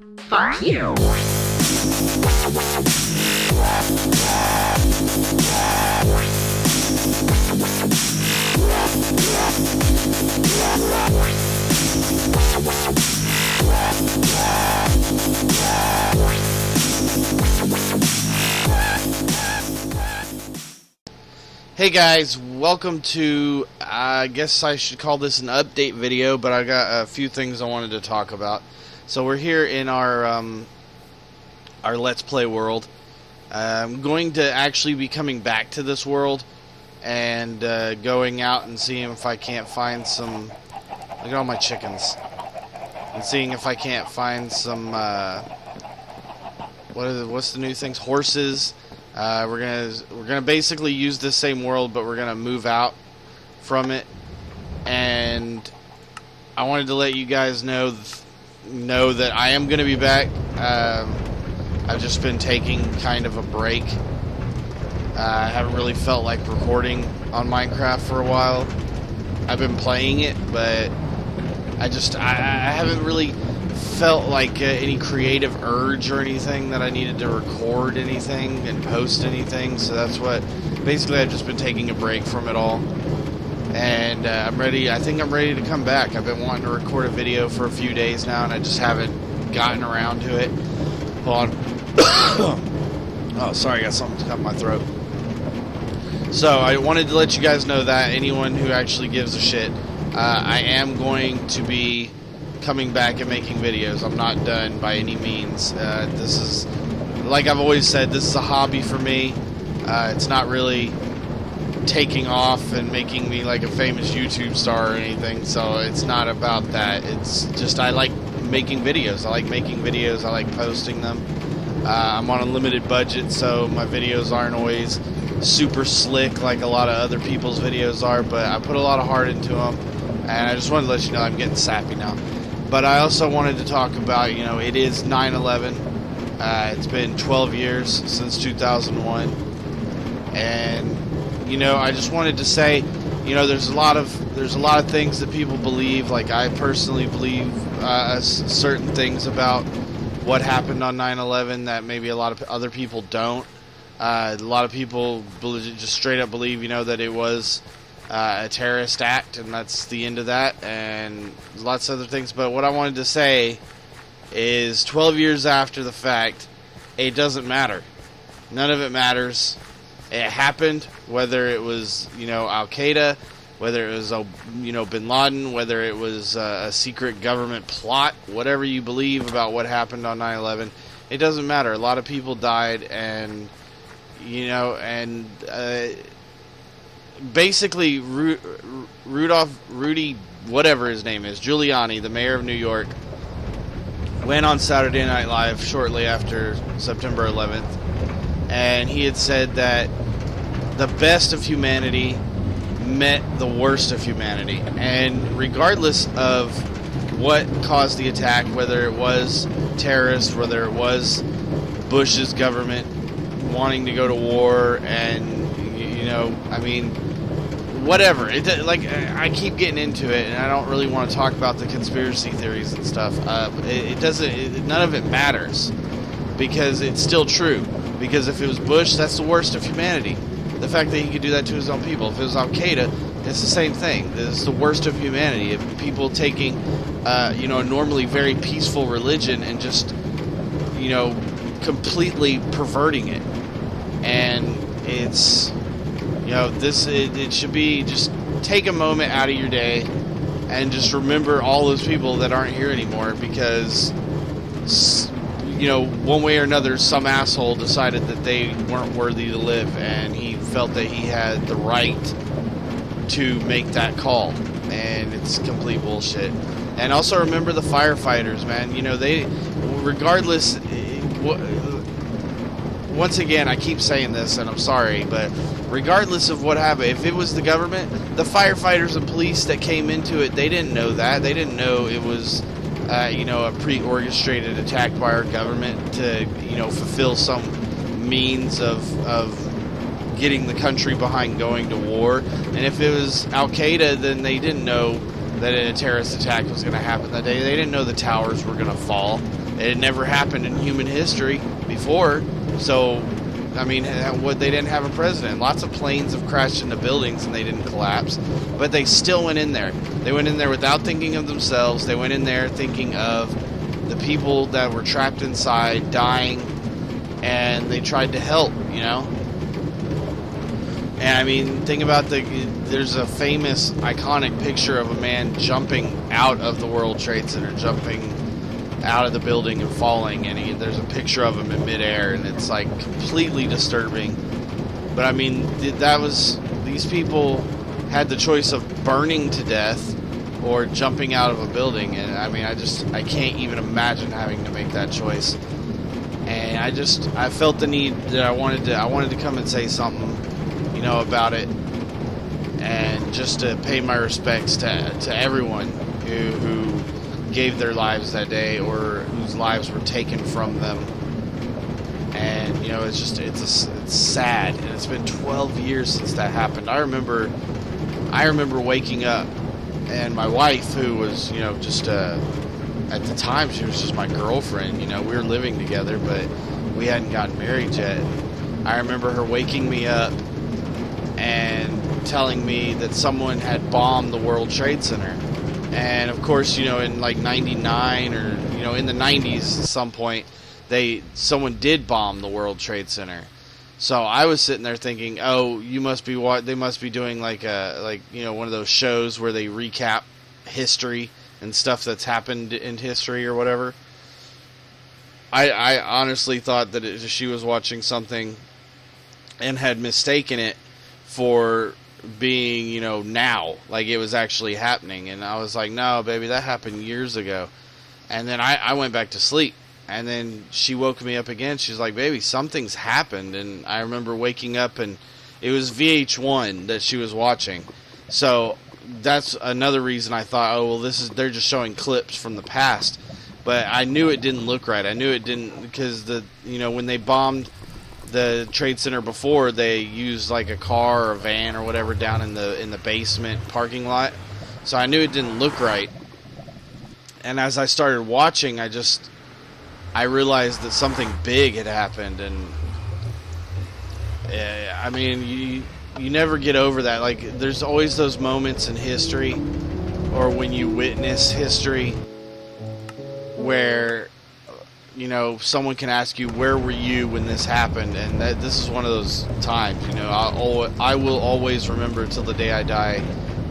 Fuck you. Hey guys, welcome to, I guess I should call this an update video, but I got a few things I wanted to talk about. So we're here in our Let's Play world. I'm going to actually be coming back to this world and going out and seeing if I can't find some, look at all my chickens, and seeing if I can't find some, what's the new things, horses. We're gonna basically use the same world, but we're gonna move out from it. And I wanted to let you guys know that I am gonna be back. I've just been taking kind of a break. I haven't really felt like recording on Minecraft for a while. I've been playing it, but I haven't really felt like any creative urge or anything that I needed to record anything and post anything. So that's what, basically I've just been taking a break from it all. And I'm ready, I think I'm ready to come back. I've been wanting to record a video for a few days now, and I just haven't gotten around to it. Hold on. Oh, sorry, I got something stuck in my throat. So I wanted to let you guys know that, anyone who actually gives a shit, I am going to be coming back and making videos. I'm not done by any means. This is, like I've always said, this is a hobby for me. It's not really taking off and making me like a famous YouTube star or anything, so it's not about that. It's just I like making videos. I like making videos. I like posting them. I'm on a limited budget, so my videos aren't always super slick like a lot of other people's videos are, but I put a lot of heart into them, and I just wanted to let you know I'm getting sappy now. But I also wanted to talk about, you know, it is 9/11. It's been 12 years since 2001. And, you know, I just wanted to say, you know, there's a lot of things that people believe. Like, I personally believe certain things about what happened on 9/11 that maybe a lot of other people don't. A lot of people just straight up believe, you know, that it was a terrorist act, and that's the end of that, and lots of other things. But what I wanted to say is 12 years after the fact, it doesn't matter. None of it matters. It happened, whether it was, you know, Al-Qaeda, whether it was, you know, Bin Laden, whether it was a secret government plot, whatever you believe about what happened on 9/11, it doesn't matter. A lot of people died, and, you know, and basically, Rudy, whatever his name is, Giuliani, the mayor of New York, went on Saturday Night Live shortly after September 11th, and he had said that the best of humanity met the worst of humanity. And regardless of what caused the attack, whether it was terrorists, whether it was Bush's government wanting to go to war, and, you know, I mean, whatever. Like, I keep getting into it, and I don't really want to talk about the conspiracy theories and stuff. None of it matters, because it's still true. Because if it was Bush, that's the worst of humanity. The fact that he could do that to his own people. If it was Al-Qaeda, it's the same thing. It's the worst of humanity. If people taking, you know, a normally very peaceful religion and just, you know, completely perverting it. And it's, you know, it should be, just take a moment out of your day and just remember all those people that aren't here anymore, because, you know, one way or another, some asshole decided that they weren't worthy to live, and he felt that he had the right to make that call, and it's complete bullshit. And also remember the firefighters, man. You know, they, regardless, once again, I keep saying this, and I'm sorry, but regardless of what happened, if it was the government, the firefighters and police that came into it, they didn't know that. They didn't know it was, you know, a pre-orchestrated attack by our government to, you know, fulfill some means of getting the country behind going to war. And if it was Al-Qaeda, then they didn't know that a terrorist attack was going to happen that day. They didn't know the towers were going to fall. It had never happened in human history before. So, I mean, they didn't have a president. Lots of planes have crashed into buildings and they didn't collapse, but they still went in there. They went in there without thinking of themselves. They went in there thinking of the people that were trapped inside, dying, and they tried to help, you know? And I mean, think about there's a famous, iconic picture of a man jumping out of the World Trade Center, jumping out of the building and falling, and there's a picture of him in midair, and it's like completely disturbing. But I mean, these people had the choice of burning to death or jumping out of a building, and I mean, I can't even imagine having to make that choice. And I felt the need that I wanted to come and say something, you know, about it, and just to pay my respects to everyone who gave their lives that day or whose lives were taken from them. And you know, it's sad, and it's been 12 years since that happened. I remember waking up, and my wife, who was, you know, just at the time she was just my girlfriend, you know, we were living together, but we hadn't gotten married yet. I remember her waking me up and telling me that someone had bombed the World Trade Center. And of course, you know, in like 99 or, you know, in the 90s at some point, someone did bomb the World Trade Center. So I was sitting there thinking, oh, they must be doing like you know, one of those shows where they recap history and stuff that's happened in history or whatever. I honestly thought that she was watching something and had mistaken it for being, you know, now, like it was actually happening. And I was like, no, baby, that happened years ago. And then I went back to sleep, and then she woke me up again. She's like, baby, something's happened. And I remember waking up, and it was VH1 that she was watching. So that's another reason I thought, oh, well, they're just showing clips from the past. But I knew it didn't look right. I knew it didn't, because when they bombed the Trade Center before, they used like a car or a van or whatever down in the basement parking lot. So I knew it didn't look right. And as I started watching, I realized that something big had happened. And I mean, you never get over that. Like, there's always those moments in history, or when you witness history, where, you know, someone can ask you, where were you when this happened? And this is one of those times. You know, I will always remember till the day I die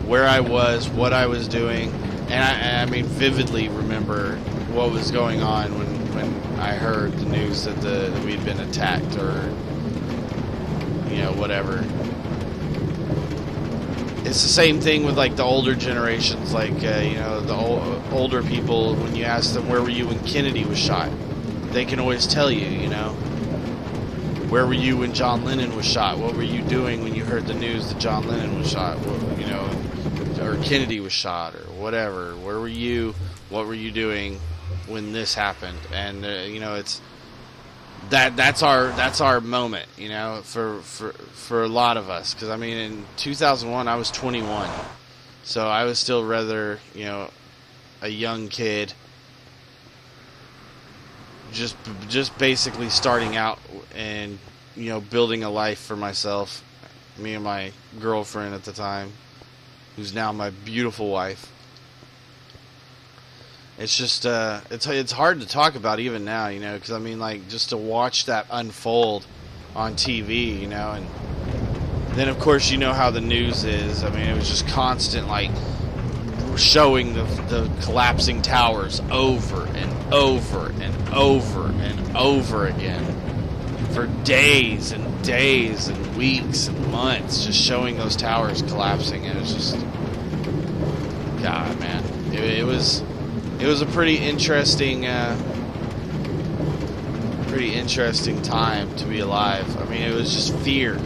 where I was, what I was doing, and I mean vividly remember what was going on when I heard the news that we'd been attacked, or, you know, whatever. It's the same thing with like the older generations, like you know, the older people. When you ask them, where were you when Kennedy was shot, they can always tell you, you know. Where were you when John Lennon was shot? What were you doing when you heard the news that John Lennon was shot? You know, or Kennedy was shot, or whatever. Where were you? What were you doing when this happened? And you know, it's that's our moment, you know, for a lot of us. Because I mean, in 2001, I was 21, so I was still rather, you know, a young kid. Just basically starting out and, you know, building a life for myself. Me and my girlfriend at the time, who's now my beautiful wife. It's just it's hard to talk about even now, you know, because I mean, like, just to watch that unfold on TV, you know, and then of course you know how the news is. I mean, it was just constant, like, showing the collapsing towers over and over and over and over again for days and days and weeks and months, just showing those towers collapsing. And it was just, God, man, it was a pretty interesting time to be alive. I mean, it was just fear,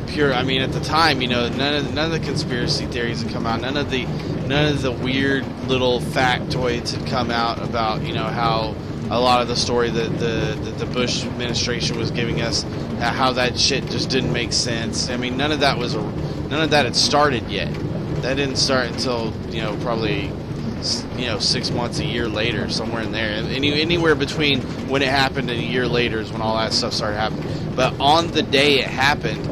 pure. I mean, at the time, you know, none of the conspiracy theories had come out. None of the weird little factoids had come out about, you know, how a lot of the story that the Bush administration was giving us, how that shit just didn't make sense. I mean, none of that had started yet. That didn't start until, you know, probably 6 months, a year later, somewhere in there. Anywhere between when it happened and a year later is when all that stuff started happening. But on the day it happened,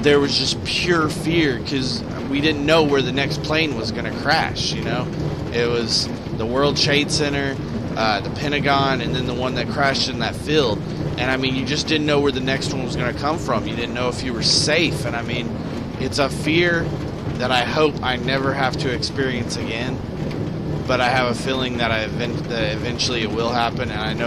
there was just pure fear because we didn't know where the next plane was going to crash. It was the World Trade Center, the Pentagon, and then the one that crashed in that field. And I mean, you just didn't know where the next one was going to come from. You didn't know if you were safe. And I mean, it's a fear that I hope I never have to experience again. But I have a feeling that eventually it will happen. And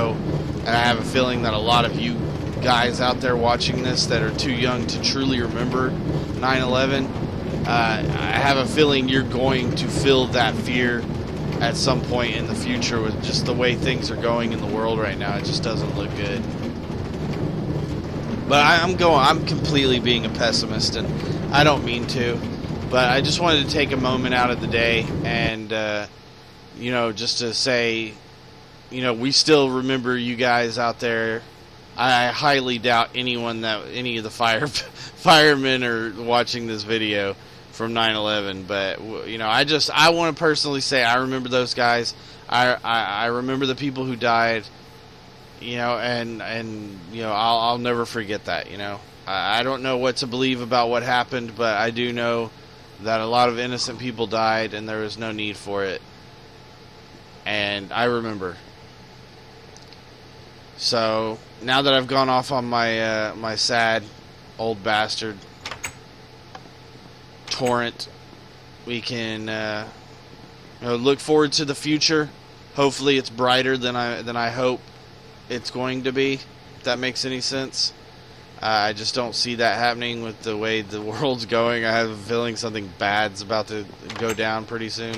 I have a feeling that a lot of you guys out there watching this that are too young to truly remember 9/11, I have a feeling you're going to feel that fear at some point in the future with just the way things are going in the world right now. It just doesn't look good. But I'm completely being a pessimist, and I don't mean to, but I just wanted to take a moment out of the day and, just to say, we still remember you guys out there. I highly doubt any of the firemen are watching this video from 9/11, but I want to personally say I remember those guys. I remember the people who died. And I'll never forget that. I don't know what to believe about what happened, but I do know that a lot of innocent people died, and there was no need for it. And I remember. So now that I've gone off on my my sad old bastard torrent, we can look forward to the future. Hopefully, it's brighter than I hope it's going to be. If that makes any sense. I just don't see that happening with the way the world's going. I have a feeling something bad's about to go down pretty soon.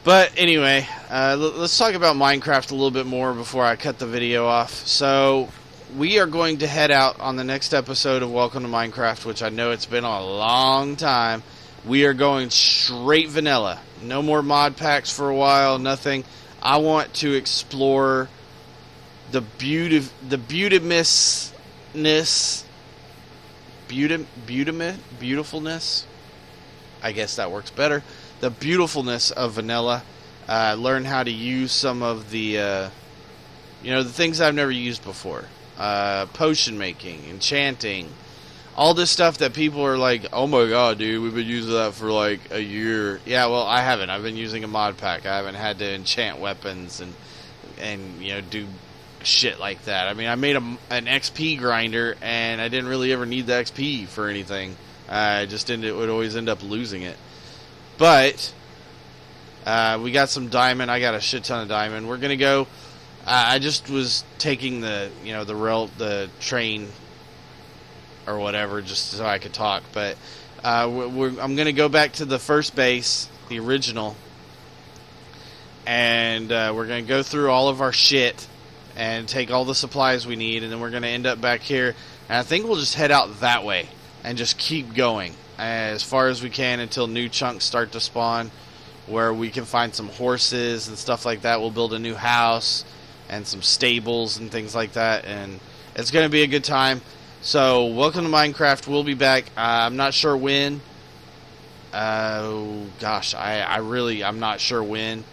But anyway, let's talk about Minecraft a little bit more before I cut the video off. So we are going to head out on the next episode of Welcome to Minecraft, which I know it's been a long time. We are going straight vanilla. No more mod packs for a while, nothing. I want to explore the beautifulness. I guess that works better. The beautifulness of vanilla. Learn how to use some of the the things I've never used before. Potion making, enchanting, all this stuff that people are like, oh my god, dude, we've been using that for like a year. Yeah, well, I haven't. I've been using a mod pack. I haven't had to enchant weapons and do shit like that. I mean, I made an XP grinder, and I didn't really ever need the XP for anything. I just would always end up losing it. But we got some diamond. I got a shit ton of diamond. We're gonna go. I just was taking the train or whatever, just so I could talk. But I'm gonna go back to the first base, the original, and we're gonna go through all of our shit and take all the supplies we need, and then we're gonna end up back here. And I think we'll just head out that way and just keep going as far as we can until new chunks start to spawn, where we can find some horses and stuff like that. We'll build a new house and some stables and things like that, and it's going to be a good time. So welcome to Minecraft. We'll be back. I'm not sure when. I'm not sure when.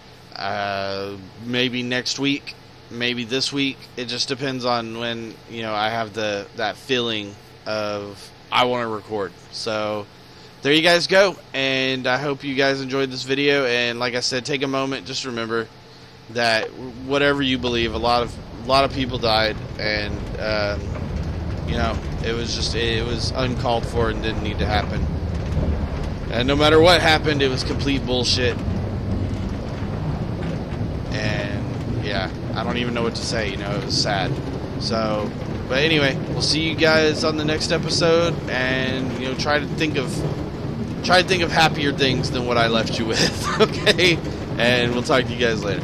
Maybe next week, maybe this week. It just depends on when I have that feeling of I want to record. So there you guys go, and I hope you guys enjoyed this video. And like I said, take a moment, just remember that whatever you believe, a lot of people died, and it was uncalled for and didn't need to happen. And no matter what happened, it was complete bullshit. And yeah, I don't even know what to say. It was sad. So, but anyway, we'll see you guys on the next episode, and try to think of happier things than what I left you with. Okay, and we'll talk to you guys later.